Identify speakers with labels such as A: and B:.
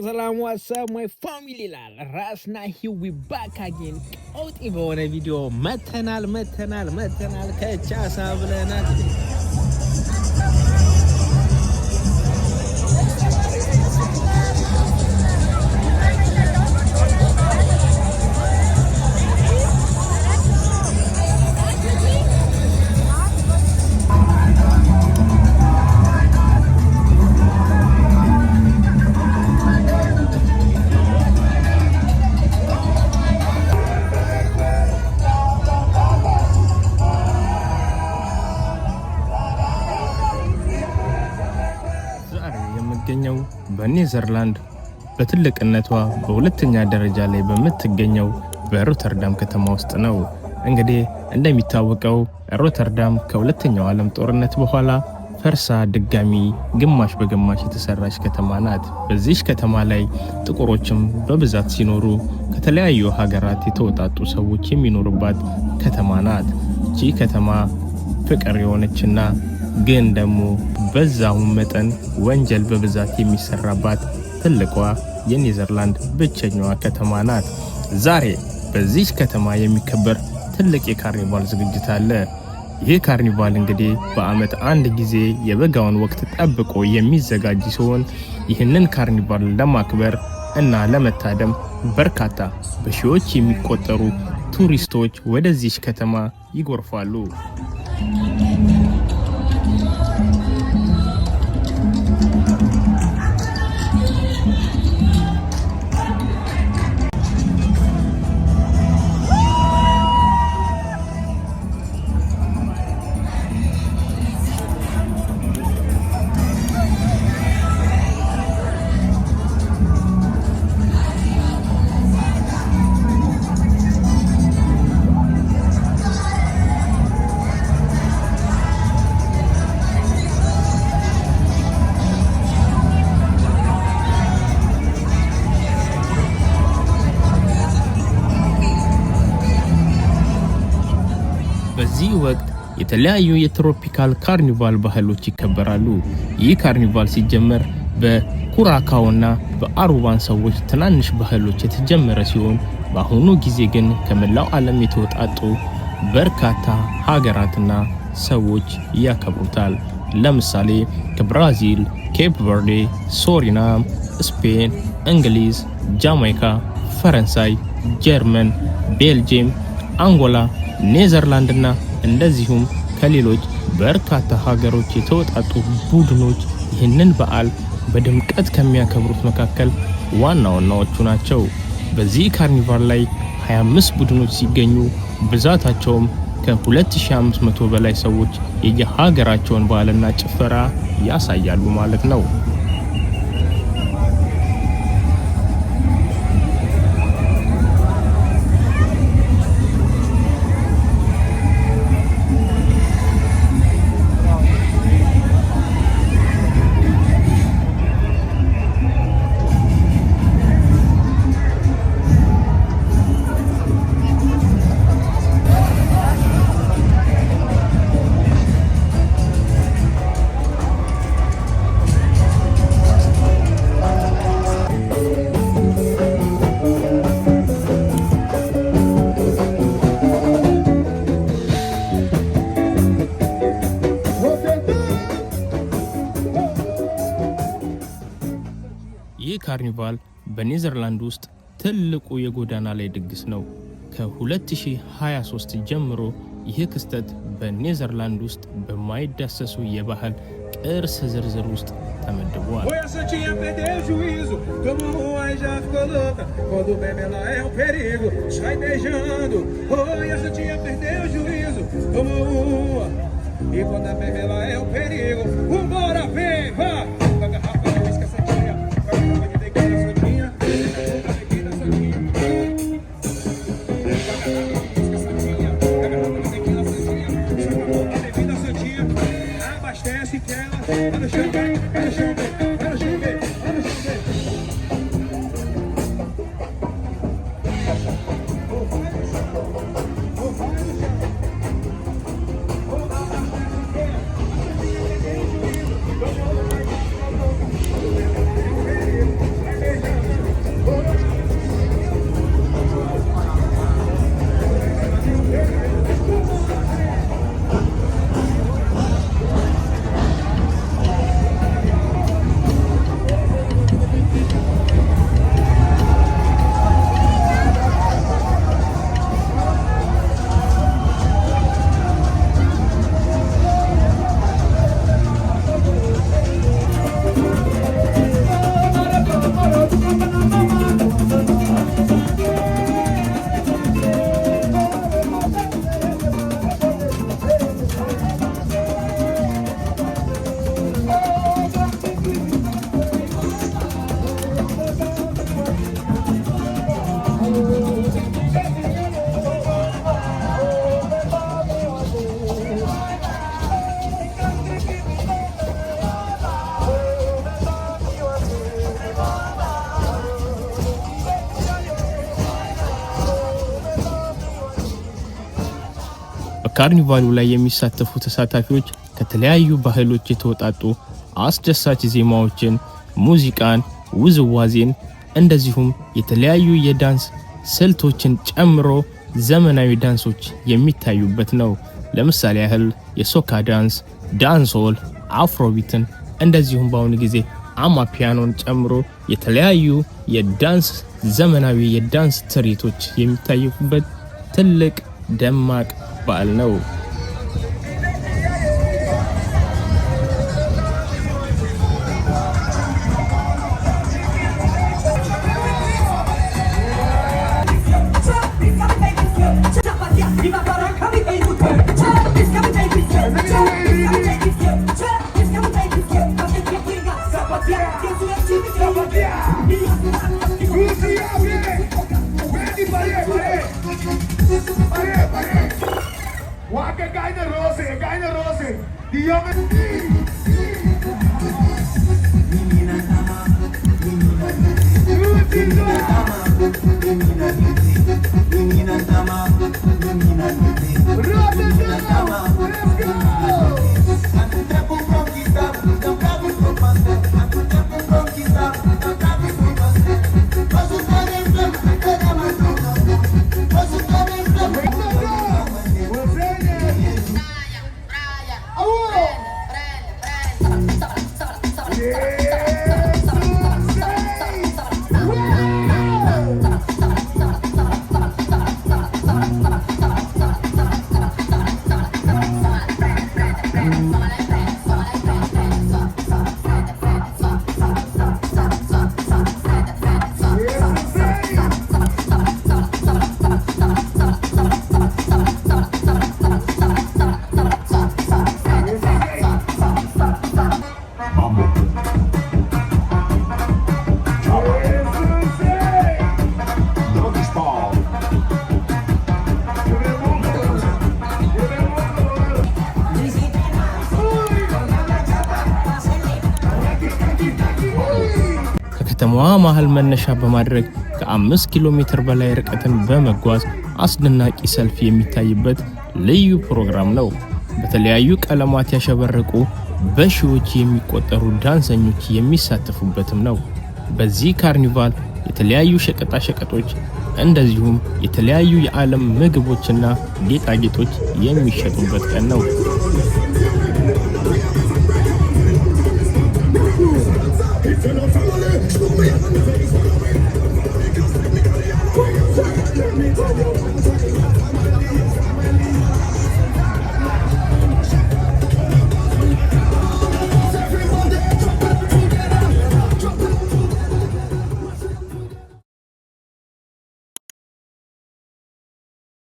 A: salam, what's up my family lal. Rasna here we back again. Out በሆነ ቪዲዮ መተናል ከቻሳ ብለናል። የሚገኘው በኔዘርላንድ በትልቅነቷ በሁለተኛ ደረጃ ላይ በመትገኘው በሮተርዳም ከተማ ውስጥ ነው። እንግዲህ እንደሚታወቀው ሮተርዳም ከሁለተኛው ዓለም ጦርነት በኋላ ፈርሳ ድጋሚ ግማሽ በግማሽ የተሰራች ከተማ ናት። በዚህ ከተማ ላይ ጥቁሮችም በብዛት ሲኖሩ ከተለያዩ ሀገራት የተወጣጡ ሰዎች የሚኖሩባት ከተማ ናት። እቺ ከተማ ፍቅር የሆነችና ግን ደግሞ በዛው መጠን ወንጀል በብዛት የሚሰራባት ትልቋ የኔዘርላንድ ብቸኛዋ ከተማ ናት። ዛሬ በዚህ ከተማ የሚከበር ትልቅ የካርኒቫል ዝግጅት አለ። ይህ ካርኒቫል እንግዲህ በአመት አንድ ጊዜ የበጋውን ወቅት ጠብቆ የሚዘጋጅ ሲሆን ይህንን ካርኒቫል ለማክበር እና ለመታደም በርካታ በሺዎች የሚቆጠሩ ቱሪስቶች ወደዚህ ከተማ ይጎርፋሉ። በዚህ ወቅት የተለያዩ የትሮፒካል ካርኒቫል ባህሎች ይከበራሉ። ይህ ካርኒቫል ሲጀመር በኩራካውና በአሩባን ሰዎች ትናንሽ ባህሎች የተጀመረ ሲሆን በአሁኑ ጊዜ ግን ከመላው ዓለም የተወጣጡ በርካታ ሀገራትና ሰዎች ያከብሩታል። ለምሳሌ ከብራዚል፣ ኬፕ ቨርዴ፣ ሱሪናም፣ ስፔን፣ እንግሊዝ፣ ጃማይካ፣ ፈረንሳይ፣ ጀርመን፣ ቤልጂየም፣ አንጎላ፣ ኔዘርላንድና እንደዚሁም ከሌሎች በርካታ ሀገሮች የተወጣጡ ቡድኖች ይህንን በዓል በድምቀት ከሚያከብሩት መካከል ዋናዎቹ ናቸው። በዚህ ካርኒቫል ላይ 25 ቡድኖች ሲገኙ ብዛታቸውም ከ2500 በላይ ሰዎች የየሀገራቸውን ባህልና ጭፈራ ያሳያሉ ማለት ነው። ይህ ካርኒቫል በኔዘርላንድ ውስጥ ትልቁ የጎዳና ላይ ድግስ ነው። ከ2023 ጀምሮ ይህ ክስተት በኔዘርላንድ ውስጥ በማይዳሰሱ የባህል ቅርስ ዝርዝር ውስጥ ተመድቧል። በካርኒቫሉ ላይ የሚሳተፉ ተሳታፊዎች ከተለያዩ ባህሎች የተወጣጡ አስደሳች ዜማዎችን፣ ሙዚቃን፣ ውዝዋዜን እንደዚሁም የተለያዩ የዳንስ ስልቶችን ጨምሮ ዘመናዊ ዳንሶች የሚታዩበት ነው። ለምሳሌ ያህል የሶካ ዳንስ፣ ዳንስሆል፣ አፍሮቢትን እንደዚሁም በአሁኑ ጊዜ አማፒያኖን ጨምሮ የተለያዩ የዳንስ ዘመናዊ የዳንስ ትርኢቶች የሚታዩበት ትልቅ ደማቅ በዓል ነው። ከተማዋ መሃል መነሻ በማድረግ ከ5 ኪሎ ሜትር በላይ ርቀትን በመጓዝ አስደናቂ ሰልፍ የሚታይበት ልዩ ፕሮግራም ነው። በተለያዩ ቀለማት ያሸበረቁ በሺዎች የሚቆጠሩ ዳንሰኞች የሚሳተፉበትም ነው። በዚህ ካርኒቫል የተለያዩ ሸቀጣ ሸቀጦች እንደዚሁም የተለያዩ የዓለም ምግቦችና ጌጣጌጦች የሚሸጡበት ቀን ነው።